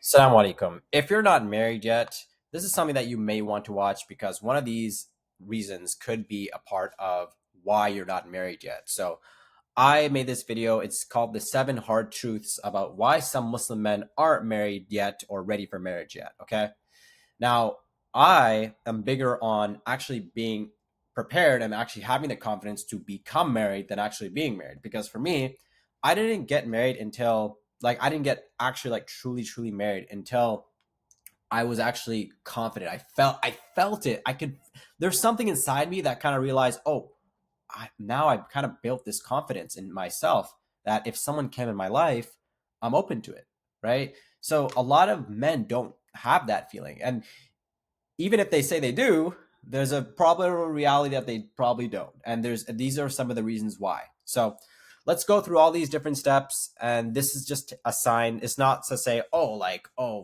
Assalamu alaikum. If you're not married yet, this is something that you may want to watch because one of these reasons could be a part of why you're not married yet. So, I made this video. It's called The Seven Hard Truths About Why Some Muslim Men Aren't Married Yet or Ready for Marriage Yet. Okay. Now, I am bigger on actually being prepared and actually having the confidence to become married than actually being married. Because for me, I didn't get married until I didn't get actually truly married until I was actually confident. I felt it. I could there's something inside me that kind of realized, oh, now I've kind of built this confidence in myself that if someone came in my life, I'm open to it, right? So a lot of men don't have that feeling. And even if they say they do, there's a probable reality that they probably don't. And these are some of the reasons why. So let's go through all these different steps. And this is just a sign. It's not to say, oh,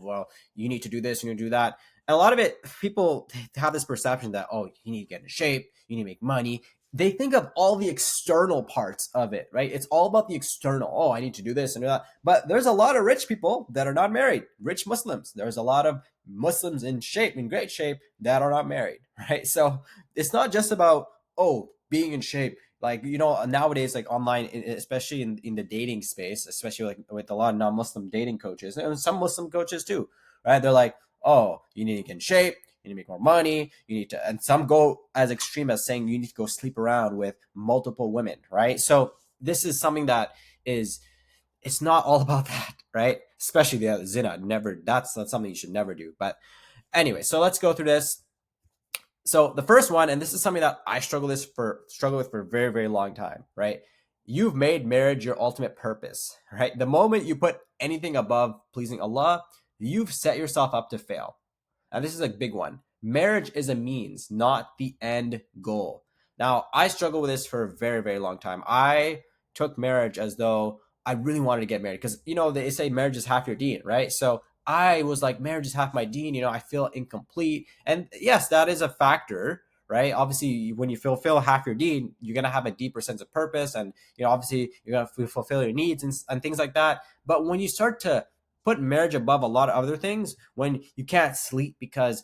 well, you need to do this, you need to do that. And a lot of it, people have this perception that, oh, you need to get in shape, you need to make money. They think of all the external parts of it, right? It's all about the external. Oh, I need to do this and do that. But there's a lot of rich people that are not married, rich Muslims. There's a lot of Muslims in great shape that are not married, right? So it's not just about, oh, being in shape. Like, nowadays, like online, especially in the dating space, especially like with a lot of non-Muslim dating coaches and some Muslim coaches too, right? They're like, oh, you need to get in shape, you need to make more money, you need to, and some go as extreme as saying you need to go sleep around with multiple women, right? So this is something that is it's not all about that, right? Especially the zina. Never. That's something you should never do. But anyway, so let's go through this. So the first one, and this is something that I struggle with for a very very long time, right? You've made marriage your ultimate purpose, right? The moment you put anything above pleasing Allah, you've set yourself up to fail. And this is a big one. Marriage is a means, not the end goal. Now, I struggled with this for a very, very long time. I took marriage as though I really wanted to get married because, they say marriage is half your deen, right? So I was like, marriage is half my deen. I feel incomplete. And yes, that is a factor, right? Obviously, when you fulfill half your deen, you're going to have a deeper sense of purpose. And, obviously, you're going to fulfill your needs and things like that. But when you start to put marriage above a lot of other things, when you can't sleep because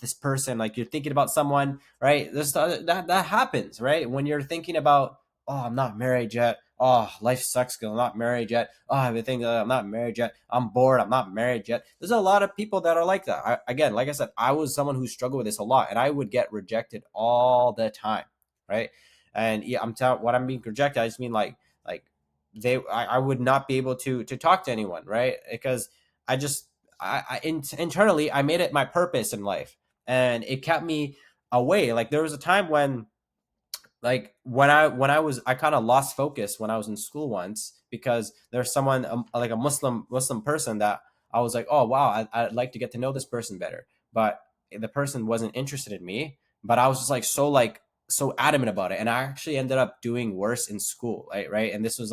this person, like you're thinking about someone, right? That happens, right? When you're thinking about, oh, I'm not married yet, oh, life sucks because I'm not married yet, oh, I think I'm not married yet, I'm bored, I'm not married yet. There's a lot of people that are like that. Again, like I said, I was someone who struggled with this a lot, and I would get rejected all the time, right? And yeah, I'm telling what I'm being rejected, I just mean like I would not be able to talk to anyone, right? Because I just internally I made it my purpose in life, and it kept me away. Like there was a time when I kind of lost focus when I was in school once because there's someone like a Muslim person that I was like, oh wow, I'd like to get to know this person better, but the person wasn't interested in me. But I was just so adamant about it, and I actually ended up doing worse in school, right? And this was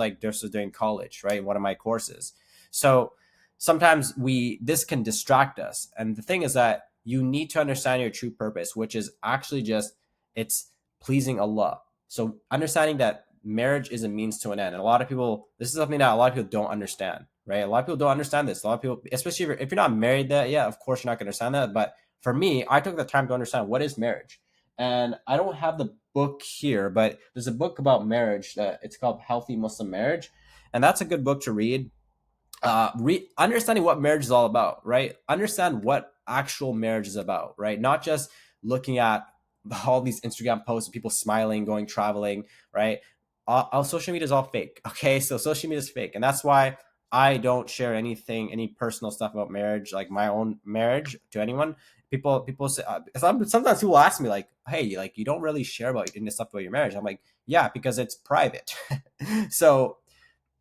during college, right? One of my courses. So sometimes this can distract us, and the thing is that you need to understand your true purpose, which is actually just it's pleasing Allah. So understanding that marriage is a means to an end. And a lot of people, this is something that a lot of people don't understand, right? A lot of people don't understand this. A lot of people, especially if you're not married, that yeah, of course you're not going to understand that. But for me, I took the time to understand what is marriage. And I don't have the book here, but there's a book about marriage that it's called Healthy Muslim Marriage. And that's a good book to read. Understanding what marriage is all about, right? Understand what actual marriage is about, right? Not just looking at all these Instagram posts of people smiling, going traveling, right? All social media is all fake. Okay, so social media is fake, and that's why I don't share any personal stuff about marriage, like my own marriage, to anyone. People say sometimes people ask me like, "Hey, like you don't really share about any stuff about your marriage." I'm like, "Yeah, because it's private." So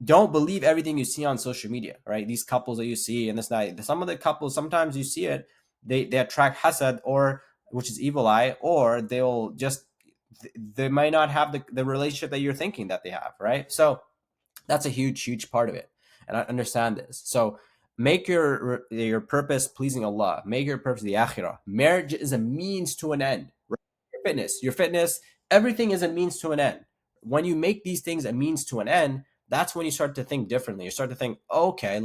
don't believe everything you see on social media, right? These couples that you see and this night, some of the couples, sometimes you see it, they attract hasad, or which is evil eye, or they might not have the relationship that you're thinking that they have, right? So that's a huge part of it, and I understand this. So make your purpose pleasing Allah. Make your purpose the akhirah. Marriage is a means to an end, right? Your fitness, everything is a means to an end. When you make these things a means to an end, that's when you start to think differently. You start to think, okay,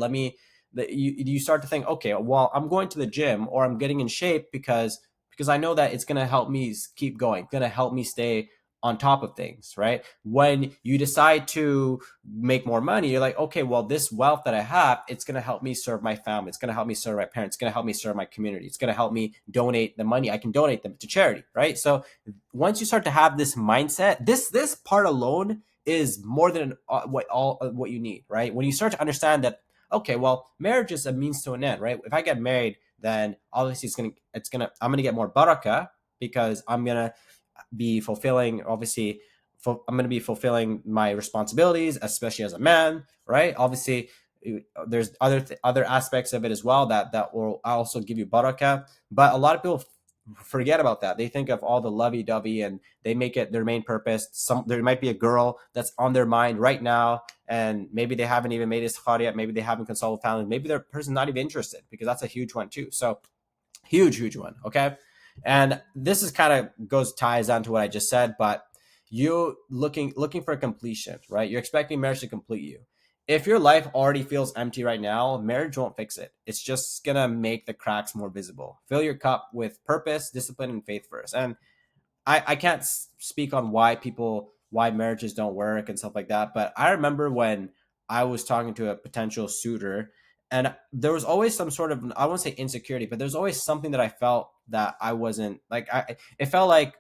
that you start to think, okay, well, I'm going to the gym or I'm getting in shape because I know that it's going to help me keep going, going to help me stay on top of things, right? When you decide to make more money, you're like, okay, well, this wealth that I have, it's going to help me serve my family. It's going to help me serve my parents. It's going to help me serve my community. It's going to help me donate the money. I can donate them to charity, right? So once you start to have this mindset, this part alone is more than what you need, right? When you start to understand that, okay, well, marriage is a means to an end, right? If I get married, then obviously I'm gonna get more baraka because I'm gonna be fulfilling, obviously, I'm going to be fulfilling my responsibilities, especially as a man, right? Obviously, there's other aspects of it as well that will also give you barakah. But a lot of people forget about that. They think of all the lovey-dovey and they make it their main purpose. There might be a girl that's on their mind right now, and maybe they haven't even made istikhara yet. Maybe they haven't consulted with family. Maybe their person's not even interested, because that's a huge one too. So huge one. Okay. And this is kind of ties on to what I just said, but you looking for a completion, right? You're expecting marriage to complete you. If your life already feels empty right now, marriage won't fix it. It's just gonna make the cracks more visible. Fill your cup with purpose, discipline, and faith first. And I can't speak on why marriages don't work and stuff like that, but I remember when I was talking to a potential suitor, and there was always some sort of, I won't say insecurity, but there's always something that I felt that I wasn't like, it felt like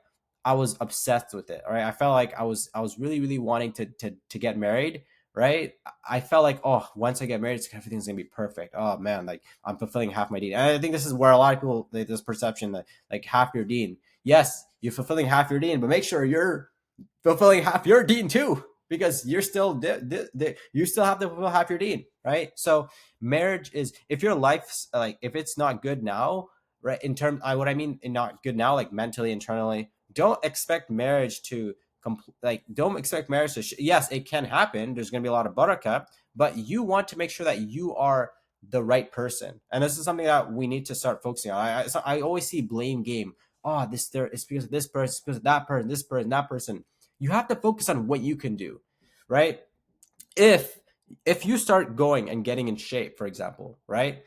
I was obsessed with it, right? I felt like I was really wanting to get married, right? I felt like, oh, once I get married, everything's gonna be perfect. Oh man, like I'm fulfilling half my deen. And I think this is where a lot of people, this perception that like half your deen. Yes, you're fulfilling half your deen, but make sure you're fulfilling half your deen too, because you're still you still have to fulfill half your deen, right? So marriage is, if your life's like, if it's not good now, right? In terms, what I mean in not good now, like mentally, internally, don't expect marriage to don't expect marriage to. Yes, it can happen. There's going to be a lot of barakah, but you want to make sure that you are the right person, and this is something that we need to start focusing on. I always see blame game. Oh, it's because of this person, it's because of that person, this person, that person. You have to focus on what you can do, right? if if you start going and getting in shape, for example, right?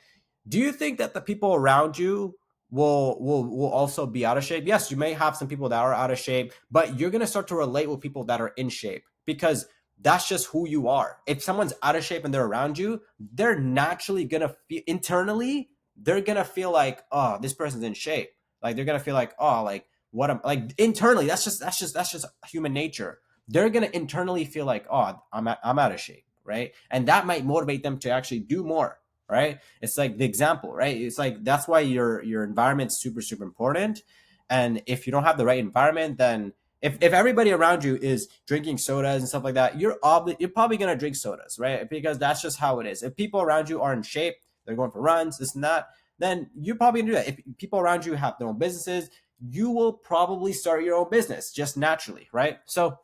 Do you think that the people around you will also be out of shape? Yes, you may have some people that are out of shape, but you're gonna start to relate with people that are in shape, because that's just who you are. If someone's out of shape and they're around you, they're naturally gonna feel internally, they're gonna feel like, oh, this person's in shape. Like they're gonna feel like, oh, like what I'm like internally. That's just human nature. They're gonna internally feel like, oh, I'm out of shape, right? And that might motivate them to actually do more, right? It's like the example, right? It's like that's why your environment's super important. And if you don't have the right environment, then if everybody around you is drinking sodas and stuff like that, you're probably gonna drink sodas, right? Because that's just how it is. If people around you are in shape, they're going for runs, this and that, then you're probably gonna do that. If people around you have their own businesses, you will probably start your own business just naturally, right? So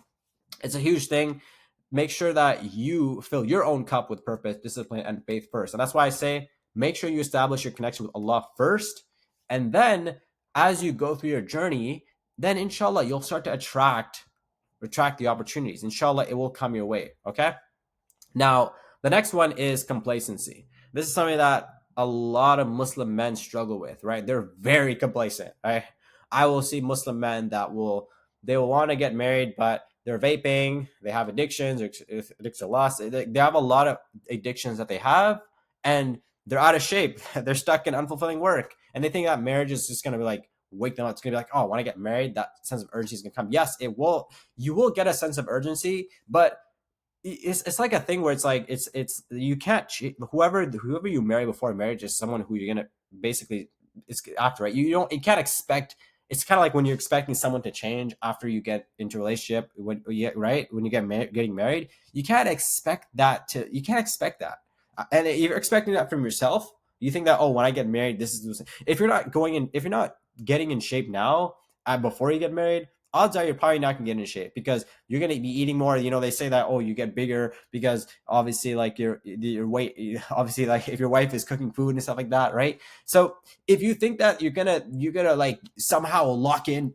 it's a huge thing. Make sure that you fill your own cup with purpose, discipline, and faith first. And that's why I say make sure you establish your connection with Allah first. And then as you go through your journey, then inshallah, you'll start to attract the opportunities. Inshallah, it will come your way. Okay. Now, the next one is complacency. This is something that a lot of Muslim men struggle with, right? They're very complacent, right? I will see Muslim men that they will want to get married, but they're vaping, they have addictions, addicted to lust. They have a lot of addictions that they have, and they're out of shape. They're stuck in unfulfilling work, and they think that marriage is just going to be like, wake them up. It's going to be like, oh, when I get married, that sense of urgency is going to come. Yes, it will. You will get a sense of urgency, but it's like a thing where it's like it's you can't whoever you marry before marriage is someone who you're gonna basically it's after, right? You can't expect. It's kind of like when you're expecting someone to change after you get into a relationship, when you getting married, you can't expect that. And if you're expecting that from yourself, you think that, oh, when I get married, this is, if you're not getting in shape now, before you get married, odds are you're probably not gonna get in shape, because you're gonna be eating more. They say that, oh, you get bigger because obviously like your weight, obviously like if your wife is cooking food and stuff like that, right? So if you think that you're gonna like somehow lock in,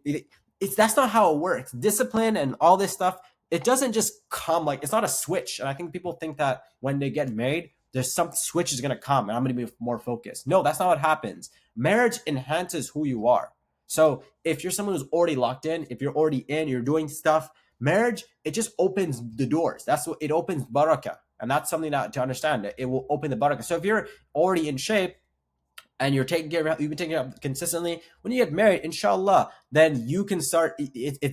that's not how it works. Discipline and all this stuff, it doesn't just come, like it's not a switch. And I think people think that when they get married, there's some switch is gonna come and I'm gonna be more focused. No, that's not what happens. Marriage enhances who you are. So if you're someone who's already locked in, if you're already in, you're doing stuff, marriage, it just opens the doors. That's what it opens barakah. And that's something that to understand. It will open the barakah. So if you're already in shape, and you're taking care of, you've been taking care of consistently, when you get married, inshallah, then you can start,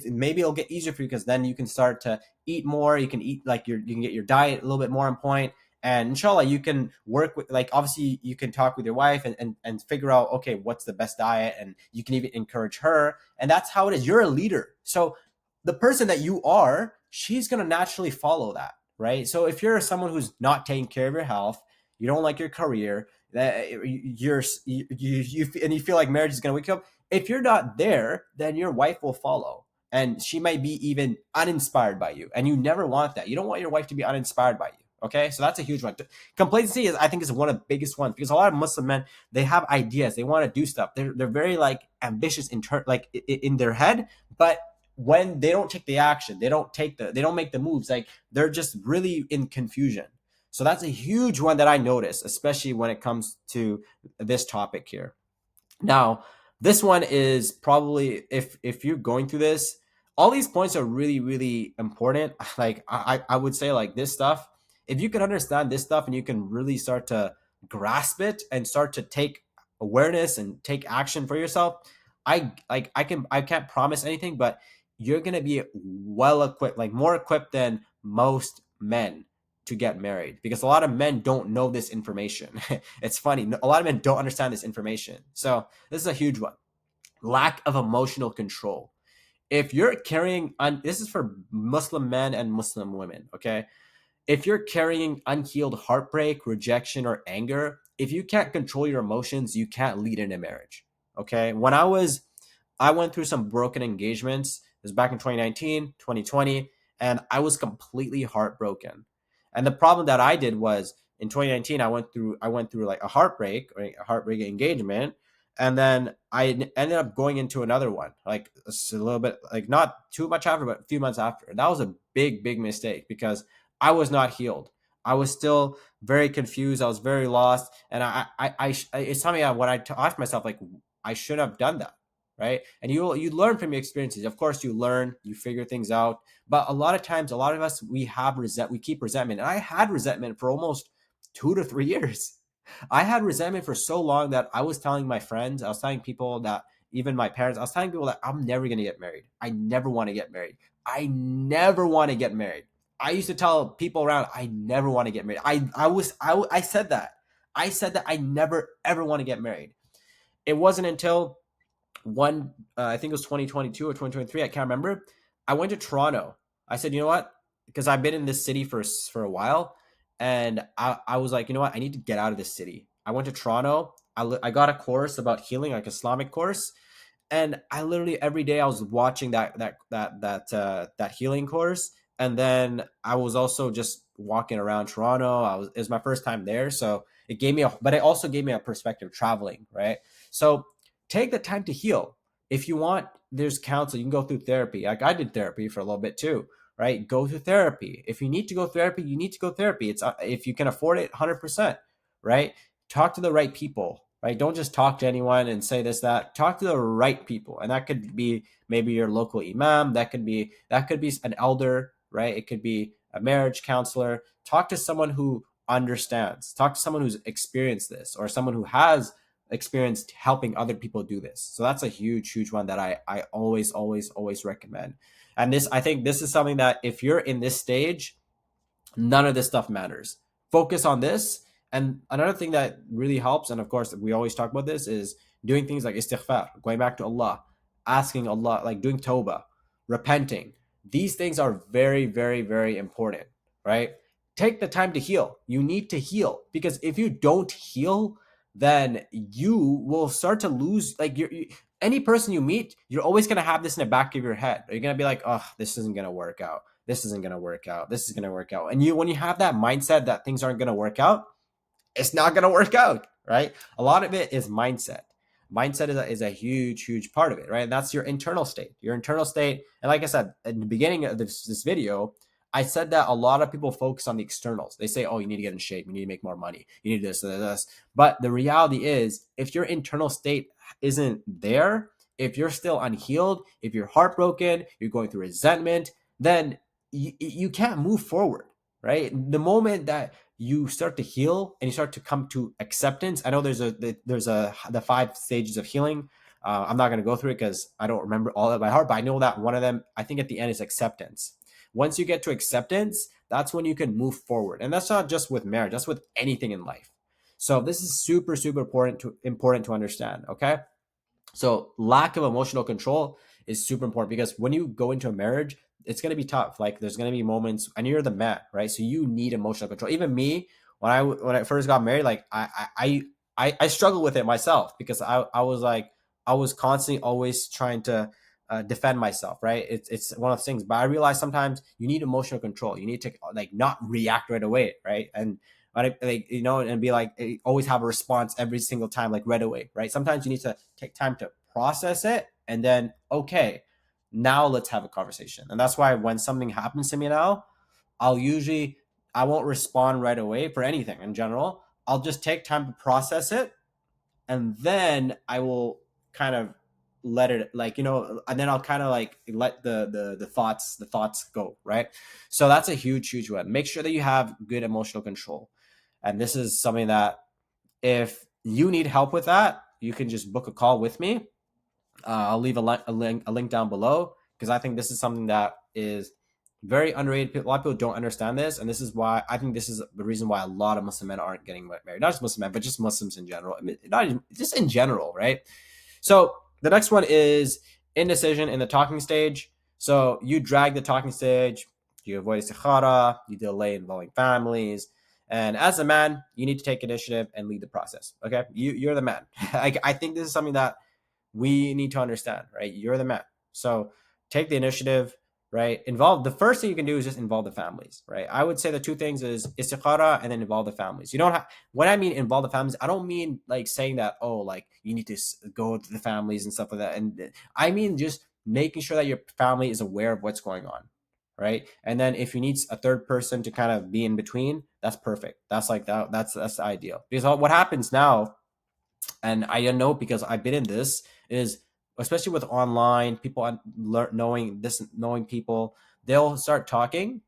maybe it'll get easier for you because then you can start to eat more. You can eat like you can get your diet a little bit more on point. And inshallah, you can work with, like, obviously you can talk with your wife and figure out, okay, what's the best diet. And you can even encourage her. And that's how it is. You're a leader. So the person that you are, she's going to naturally follow that. Right. So if you're someone who's not taking care of your health, you don't like your career, that and you feel like marriage is going to wake up, if you're not there, then your wife will follow, and she might be even uninspired by you, and you never want that. You don't want your wife to be uninspired by you. Okay, so that's a huge one. Complacency is, I think, is one of the biggest ones, because a lot of Muslim men, they have ideas, they want to do stuff, they're very like ambitious in their head, but when they don't take the action, they don't make the moves, like they're just really in confusion. So that's a huge one that I notice, especially when it comes to this topic here. Now, this one is probably, if you're going through this, all these points are really, really important. Like I would say, like, this stuff, if you can understand this stuff and you can really start to grasp it and start to take awareness and take action for yourself, I can't promise anything, but you're gonna be well equipped, like more equipped than most men to get married, because a lot of men don't know this information. It's funny, a lot of men don't understand this information. So this is a huge one. Lack of emotional control. If you're carrying this is for Muslim men and Muslim women, okay? If you're carrying unhealed heartbreak, rejection, or anger, if you can't control your emotions, you can't lead in a marriage. Okay? I went through some broken engagements. It was back in 2019, 2020, and I was completely heartbroken. And the problem that I did was, in 2019, I went through like a heartbreak, or a heartbreak engagement, and then I ended up going into another one, like a little bit, like not too much after, but a few months after. That was a big, big mistake, because I was not healed. I was still very confused. I was very lost, and it's something when I asked myself, like, I should have done that, right? And you learn from your experiences. Of course, you learn, you figure things out. But a lot of times, a lot of us, we keep resentment. And I had resentment for almost 2 to 3 years. I had resentment for so long that I was telling my friends, I was telling people that, even my parents, I was telling people that I'm never gonna get married. I never want to get married. I never want to get married. I used to tell people around, I never want to get married. I said that. I said that I never ever want to get married. It wasn't until I think it was 2022 or 2023, I can't remember. I went to Toronto. I said, you know what? Because I've been in this city for a while, and I was like, you know what? I need to get out of this city. I went to Toronto. I got a course about healing, like Islamic course, and I literally every day I was watching that healing course, and then I was also just walking around Toronto. It was my first time there, so but it also gave me a perspective traveling, right? So take the time to heal. If you want, there's counsel. You can go through therapy. Like, I did therapy for a little bit too, right? Go through therapy. If you need to go therapy, you need to go therapy. It's if you can afford it, 100%, right? Talk to the right people, right? Don't just talk to anyone and say this, that. Talk to the right people, and that could be maybe your local imam. That could be an elder, right? It could be a marriage counselor. Talk to someone who understands. Talk to someone who's experienced this, or someone who has experienced helping other people do this. So that's a huge, huge one that I always, always, always recommend. And I think this is something that, if you're in this stage, none of this stuff matters. Focus on this. And another thing that really helps, and of course we always talk about this, is doing things like istighfar, going back to Allah, asking Allah, like doing tawbah, repenting. These things are very, very, very important, right? Take the time to heal. You need to heal, because if you don't heal, then you will start to lose, like, any person you meet, you're always going to have this in the back of your head. You're going to be like, oh, this isn't going to work out. This isn't going to work out. This is going to work out. And when you have that mindset that things aren't going to work out, it's not going to work out, right? A lot of it is mindset. Mindset is a huge, huge part of it, right? And that's your internal state. Your internal state. And like I said, in the beginning of this video, I said that a lot of people focus on the externals. They say, oh, you need to get in shape, you need to make more money, you need this. But the reality is, if your internal state isn't there, if you're still unhealed, if you're heartbroken, you're going through resentment, then you can't move forward, right? The moment that you start to heal and you start to come to acceptance, I know there's the 5 stages of healing. I'm not going to go through it because I don't remember all that by heart, but I know that one of them, I think at the end, is acceptance. Once you get to acceptance, that's when you can move forward. And that's not just with marriage, that's with anything in life. So this is super, super important to understand. Okay. So lack of emotional control is super important because when you go into a marriage, it's going to be tough. Like there's going to be moments, and you're the man, right? So you need emotional control. Even me, when I first got married, like I struggled with it myself because I was constantly always trying to defend myself, right? It's one of those things. But I realized sometimes you need emotional control. You need to like not react right away, right? And like and be like always have a response every single time, like right away, right? Sometimes you need to take time to process it, and then okay, now let's have a conversation. And that's why when something happens to me now, I won't respond right away for anything in general. I'll just take time to process it, and then I will kind of let it and then I'll kind of like let the thoughts go, right? So that's a huge one. Make sure that you have good emotional control. And this is something that if you need help with that, you can just book a call with me. I'll leave a link down below because I think this is something that is very underrated. A lot of people don't understand this, and this is why I think this is the reason why a lot of Muslim men aren't getting married. Not just Muslim men, but just Muslims in general. I mean, not even, just in general, right? So the next one is indecision in the talking stage. So you drag the talking stage, you avoid istikhara, you delay involving families. And as a man, you need to take initiative and lead the process. Okay, you're the man. I think this is something that we need to understand, right? You're the man. So take the initiative, right? Involve, the first thing you can do is just involve the families, right? I would say the two things is istikhara and then involve the families. You don't have, when I mean involve the families, I don't mean like saying that, oh, like you need to go to the families and stuff like that. And I mean just making sure that your family is aware of what's going on, right? And then if you need a third person to kind of be in between, that's perfect. That's like that. That's the ideal. Because what happens now, and I know because I've been in this, is especially with online people knowing people, they'll start talking,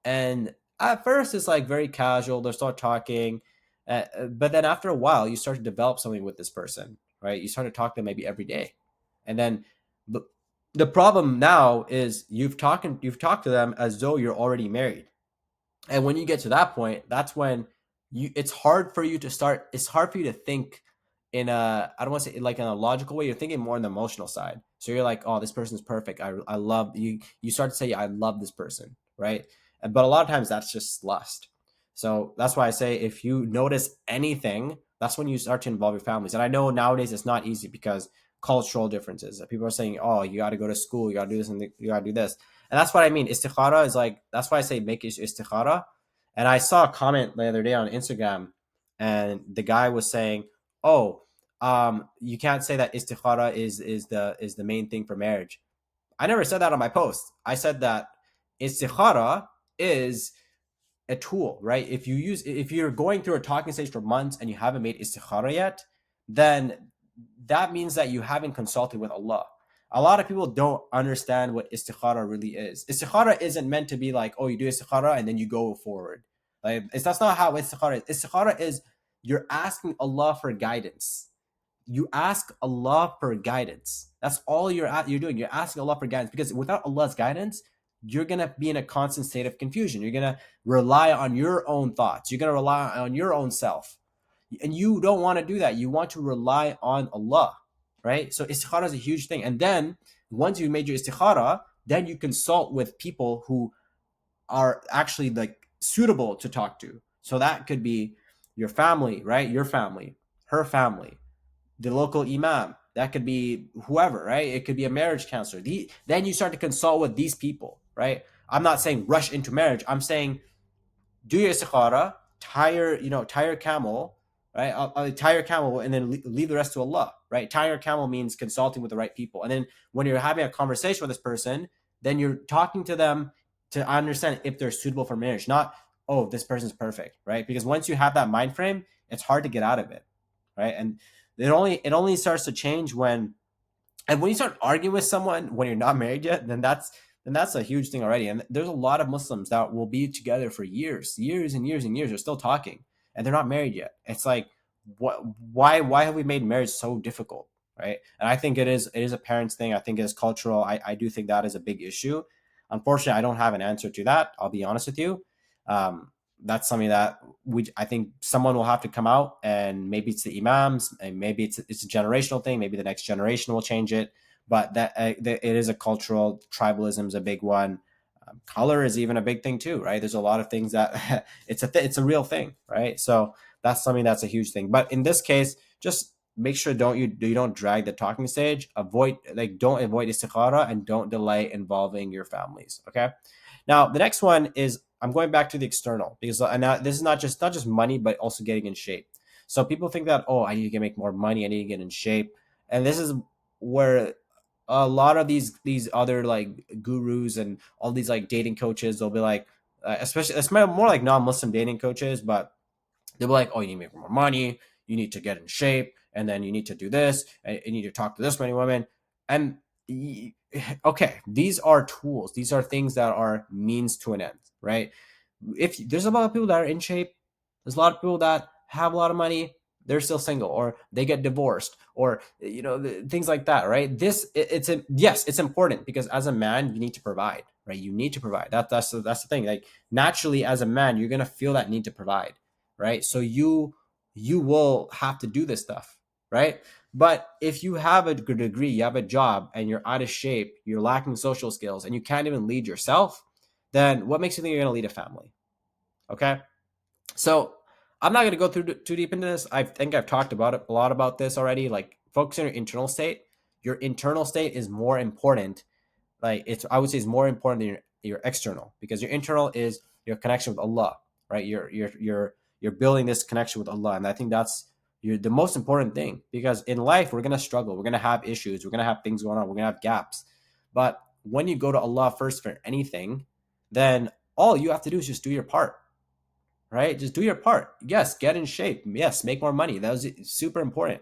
and at first it's like very casual. They'll start talking, but then after a while, you start to develop something with this person, right? You start to talk to them maybe every day, and then the the problem now is you've talked to them as though you're already married. And when you get to that point, that's when it's hard for you to think in a, I don't want to say like in a logical way. You're thinking more on the emotional side. So you're like, oh, this person's perfect. I love you. You start to say, I love this person, right? But a lot of times that's just lust. So that's why I say if you notice anything, that's when you start to involve your families. And I know nowadays it's not easy because cultural differences. People are saying, oh, you got to go to school, you got to do this, and you got to do this. And that's what I mean. Istikhara is like, that's why I say make istikhara. And I saw a comment the other day on Instagram, and the guy was saying, "Oh, you can't say that istikhara is the main thing for marriage." I never said that on my post. I said that istikhara is a tool, right? If you're going through a talking stage for months and you haven't made istikhara yet, then that means that you haven't consulted with Allah. A lot of people don't understand what istikhara really is. Istikhara isn't meant to be like, oh, you do istikhara and then you go forward. That's not how istikhara is. Istikhara is you're asking Allah for guidance. You ask Allah for guidance. That's all you're doing. You're asking Allah for guidance, because without Allah's guidance, you're gonna be in a constant state of confusion. You're gonna rely on your own thoughts. You're gonna rely on your own self, and you don't want to do that. You want to rely on Allah, right? So istikhara is a huge thing. And then once you made your istikhara, then you consult with people who are actually like suitable to talk to. So that could be your family, right? Your family, her family, the local imam. That could be whoever, right? It could be a marriage counselor. Then you start to consult with these people, right? I'm not saying rush into marriage. I'm saying do your istikhara, tie your camel, right? Tie your camel and then leave the rest to Allah, right? Tie your camel means consulting with the right people. And then when you're having a conversation with this person, then you're talking to them to understand if they're suitable for marriage, not, oh, this person's perfect, right? Because once you have that mind frame, it's hard to get out of it, right? And it only starts to change when you start arguing with someone when you're not married yet, then that's a huge thing already. And there's a lot of Muslims that will be together for years and years and years. They're still talking and they're not married yet. It's like, what? Why have we made marriage so difficult, right? And I think it is a parents thing. I think it is cultural. I do think that is a big issue. Unfortunately, I don't have an answer to that. I'll be honest with you. That's something that I think someone will have to come out, and maybe it's the imams, and maybe it's a generational thing. Maybe the next generation will change it, but it is a cultural tribalism is a big one. Color is even a big thing too, right? There's a lot of things that it's a real thing, right? So that's something that's a huge thing. But in this case, just make sure you don't drag the talking stage. Don't avoid istikhara, and don't delay involving your families. Okay. Now the next one is, I'm going back to the external, because this is not just money, but also getting in shape. So people think that, oh, I need to make more money, I need to get in shape, and this is where a lot of these other like gurus and all these like dating coaches, they'll be like, especially it's more like non-Muslim dating coaches, but they'll be like, oh, you need to make more money, you need to get in shape, and then you need to do this, and you need to talk to this many women. And okay, these are tools, these are things that are means to an end, right? If there's a lot of people that are in shape, there's a lot of people that have a lot of money, they're still single, or they get divorced, or things like that, right? Yes, it's important, because as a man you need to provide, right? You need to provide. That's the thing. Like, naturally, as a man, you're gonna feel that need to provide, right? So you will have to do this stuff, right? But if you have a good degree, you have a job, and you're out of shape, you're lacking social skills, and you can't even lead yourself, then what makes you think you're going to lead a family? Okay. So I'm not going to go through too deep into this. I think I've talked about it a lot about this already. Like, focus on your internal state. Your internal state is more important. Like, I would say, is more important than your external, because your internal is your connection with Allah, right? You're building this connection with Allah, and I think that's the most important thing, because in life we're gonna struggle, we're gonna have issues, we're gonna have things going on, we're gonna have gaps, but when you go to Allah first for anything, then all you have to do is just do your part, right? Just do your part. Yes, get in shape. Yes, make more money. That was super important,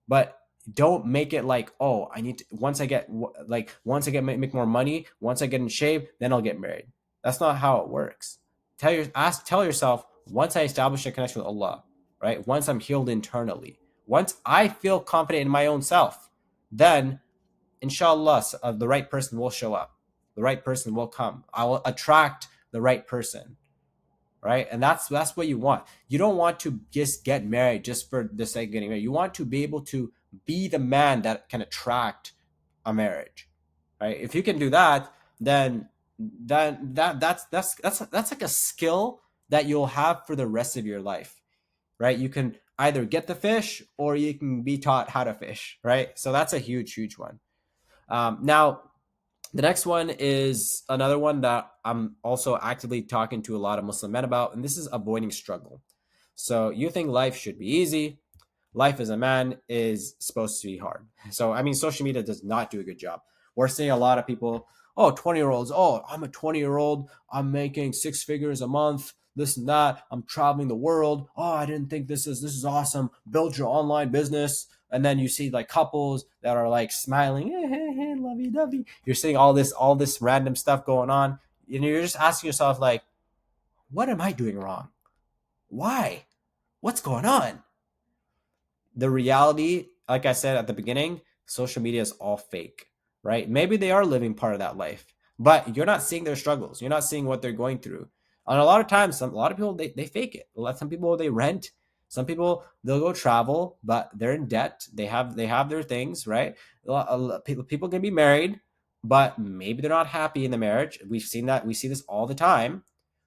but don't make it like, oh, I need to, once I get make more money, once I get in shape, then I'll get married. That's not how it works. Tell yourself, once I establish a connection with Allah, right? Once I'm healed internally, once I feel confident in my own self, then inshallah, the right person will show up. The right person will come. I will attract the right person, right? And that's what you want. You don't want to just get married just for the sake of getting married. You want to be able to be the man that can attract a marriage, right? If you can do that, then that's like a skill that you'll have for the rest of your life, right? You can either get the fish, or you can be taught how to fish, right? So that's a huge one. Now, the next one is another one that I'm also actively talking to a lot of Muslim men about, and this is avoiding struggle. So you think life should be easy. Life as a man is supposed to be hard. So, I mean, social media does not do a good job. We're seeing a lot of people, oh, 20-year-olds, oh, I'm a 20-year-old, I'm making 6 figures a month, this and that, I'm traveling the world. Oh, I didn't think this is awesome. Build your online business. And then you see like couples that are like smiling, hey, lovey dovey. You're seeing all this random stuff going on. And you're just asking yourself, like, what am I doing wrong? Why? What's going on? The reality, like I said at the beginning, social media is all fake, right? Maybe they are living part of that life, but you're not seeing their struggles. You're not seeing what they're going through. And a lot of times, a lot of people, they fake it. Some people, they rent. Some people, they'll go travel, but they're in debt. They have their things, right? People can be married, but maybe they're not happy in the marriage. We've seen that. We see this all the time,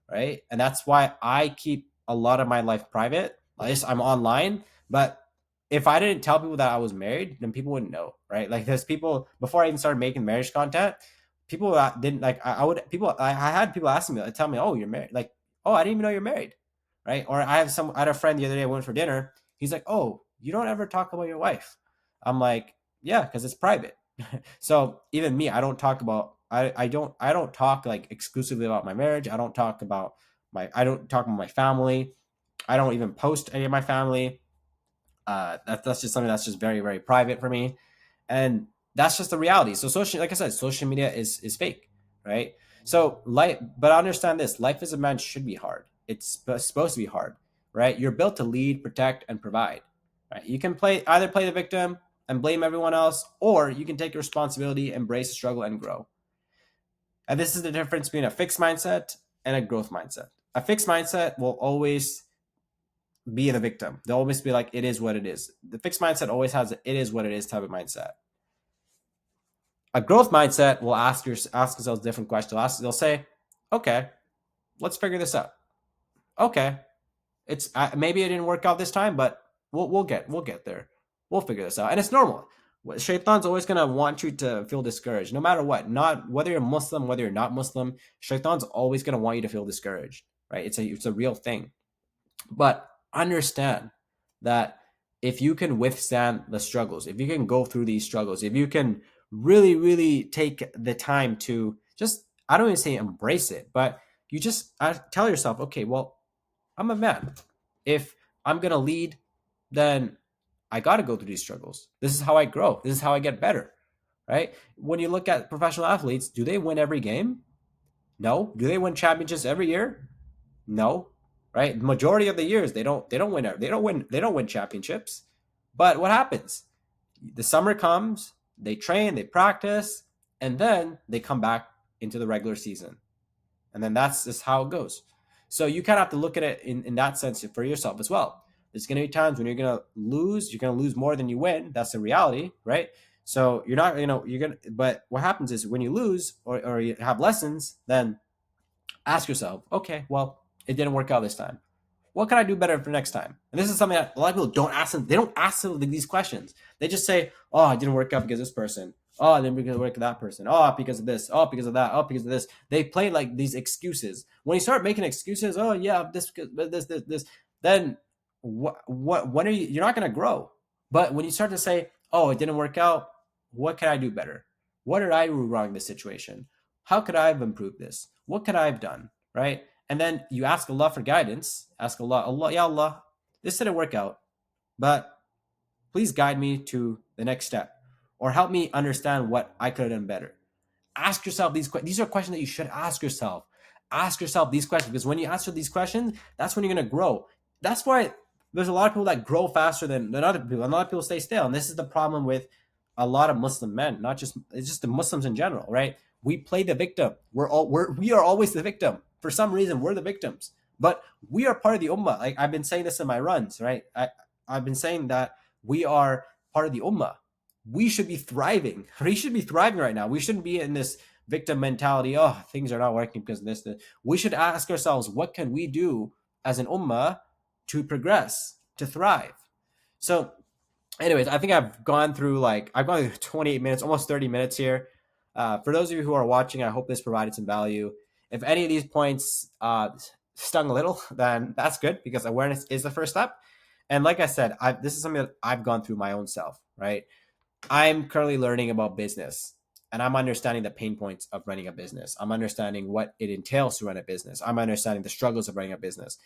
right? And that's why I keep a lot of my life private. At least I'm online, but if I didn't tell people that I was married, then people wouldn't know, right? Like, there's people, before I even started making marriage content, people that didn't like, I had people asking me, tell me, oh, you're married. Like, oh, I didn't even know you're married, right? Or I had a friend the other day, I went for dinner. He's like, oh, you don't ever talk about your wife. I'm like, yeah, because it's private. So even me, I don't talk about I don't talk like exclusively about my marriage. I don't talk about my family. I don't even post any of my family. That's just something that's just very, very private for me, and that's just the reality. So social, like I said, social media is fake, right? So life, but understand this: life as a man should be hard. It's supposed to be hard, right? You're built to lead, protect, and provide. Right? You can either play the victim and blame everyone else, or you can take responsibility, embrace the struggle, and grow. And this is the difference between a fixed mindset and a growth mindset. A fixed mindset will always be the victim. They'll always be like, it is what it is. The fixed mindset always has a, it is what it is type of mindset. A growth mindset will ask themselves different questions. They'll say, okay, let's figure this out. Okay, it's maybe it didn't work out this time, but we'll get there. We'll figure this out, and it's normal. Shaitan's always gonna want you to feel discouraged, no matter what. Not whether you're Muslim, whether you're not Muslim. Shaitan's always gonna want you to feel discouraged, right? It's a real thing. But understand that if you can withstand the struggles, if you can go through these struggles, if you can really, really take the time to just, I don't even say embrace it, but you just tell yourself, okay, well, I'm a man. If I'm going to lead, then I got to go through these struggles. This is how I grow. This is how I get better, right? When you look at professional athletes, do they win every game? No. Do they win championships every year? No, right? The majority of the years they don't win championships. But what happens? The summer comes, they train, they practice, and then they come back into the regular season. And then that's just how it goes. So you kind of have to look at it in that sense for yourself as well. There's going to be times when you're going to lose more than you win. That's the reality, right? So you're not, you're going to, but what happens is when you lose or you have lessons, then ask yourself, okay, well, it didn't work out this time. What can I do better for next time? And this is something that a lot of people don't ask them. They don't ask them these questions. They just say, oh, it didn't work out because of this person. Oh, it didn't work with that person. Oh, because of this. Oh, because of that. Oh, because of this. They play like these excuses. When you start making excuses, oh yeah, this, then when are you're not going to grow. But when you start to say, oh, it didn't work out, what can I do better? What did I do wrong in this situation? How could I have improved this? What could I have done? Right? And then you ask Allah for guidance. Ask Allah, Ya Allah, this didn't work out, but please guide me to the next step or help me understand what I could have done better. Ask yourself these questions. These are questions that you should ask yourself. Ask yourself these questions because when you answer these questions, that's when you're going to grow. That's why there's a lot of people that grow faster than other people, and a lot of people stay still. And this is the problem with a lot of Muslim men, not just it's just the Muslims in general, right? We play the victim. We are always the victim. For some reason, we're the victims, but we are part of the ummah. Like I've been saying this in my runs, right? I've been saying that we are part of the ummah. We should be thriving. We should be thriving right now. We shouldn't be in this victim mentality. Oh, things are not working because of this. We should ask ourselves, what can we do as an ummah to progress, to thrive? So, anyways, I think I've gone through 28 minutes, almost 30 minutes here. For those of you who are watching, I hope this provided some value. If any of these points stung a little, then that's good because awareness is the first step. And like I said, this is something that I've gone through my own self, right? I'm currently learning about business and I'm understanding the pain points of running a business. I'm understanding what it entails to run a business. I'm understanding the struggles of running a business.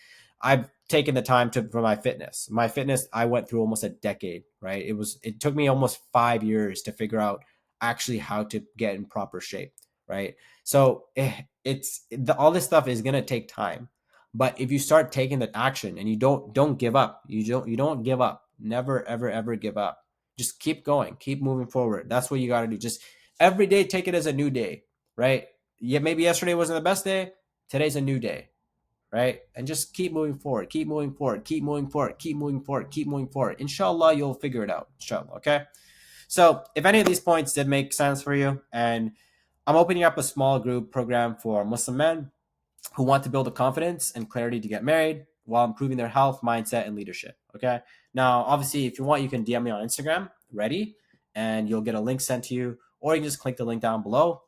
I've taken the time for my fitness. My fitness, I went through almost a decade, right? It took me almost 5 years to figure out actually how to get in proper shape, right? So all this stuff is going to take time. But if you start taking the action and you don't give up, you don't give up. Never, ever, ever give up. Just keep going, keep moving forward. That's what you got to do. Just every day, take it as a new day, right? Yeah, maybe yesterday wasn't the best day. Today's a new day, right? And just keep moving forward, keep moving forward, keep moving forward, keep moving forward, keep moving forward. Inshallah, you'll figure it out. Inshallah, okay? So if any of these points did make sense for you, and I'm opening up a small group program for Muslim men who want to build the confidence and clarity to get married while improving their health, mindset, and leadership. Okay. Now, obviously, if you want, you can DM me on Instagram, ready, and you'll get a link sent to you, or you can just click the link down below.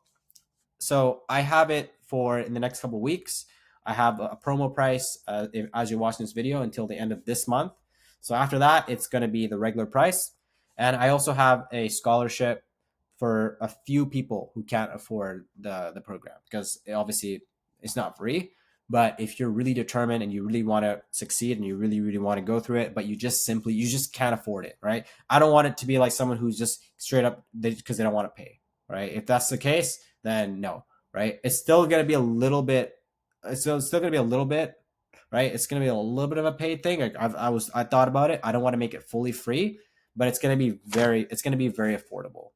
So I have it for in the next couple of weeks. I have a promo price as you're watching this video until the end of this month. So after that, it's going to be the regular price. And I also have a scholarship for a few people who can't afford the program, because obviously it's not free. But if you're really determined and you really want to succeed and you really want to go through it, but you just can't afford it, right? I don't want it to be like someone who's just straight up because they don't want to pay, right? If that's the case, then no, right? It's still going to be a little bit. It's still going to be a little bit, right? It's going to be a little bit of a paid thing. Like I thought about it. I don't want to make it fully free, but it's going to be very affordable.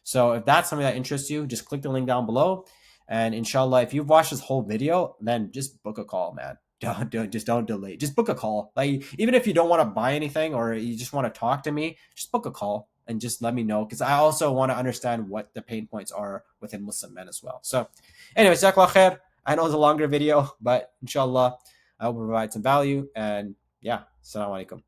So if that's something that interests you, just click the link down below. And inshallah, if you've watched this whole video, then just book a call, man. Don't delay. Just book a call. Like, even if you don't want to buy anything or you just want to talk to me, just book a call and just let me know, because I also want to understand what the pain points are within Muslim men as well. So, anyways, jazakallah khair. I know it's a longer video, but inshallah, I will provide some value. And yeah, assalamu alaikum.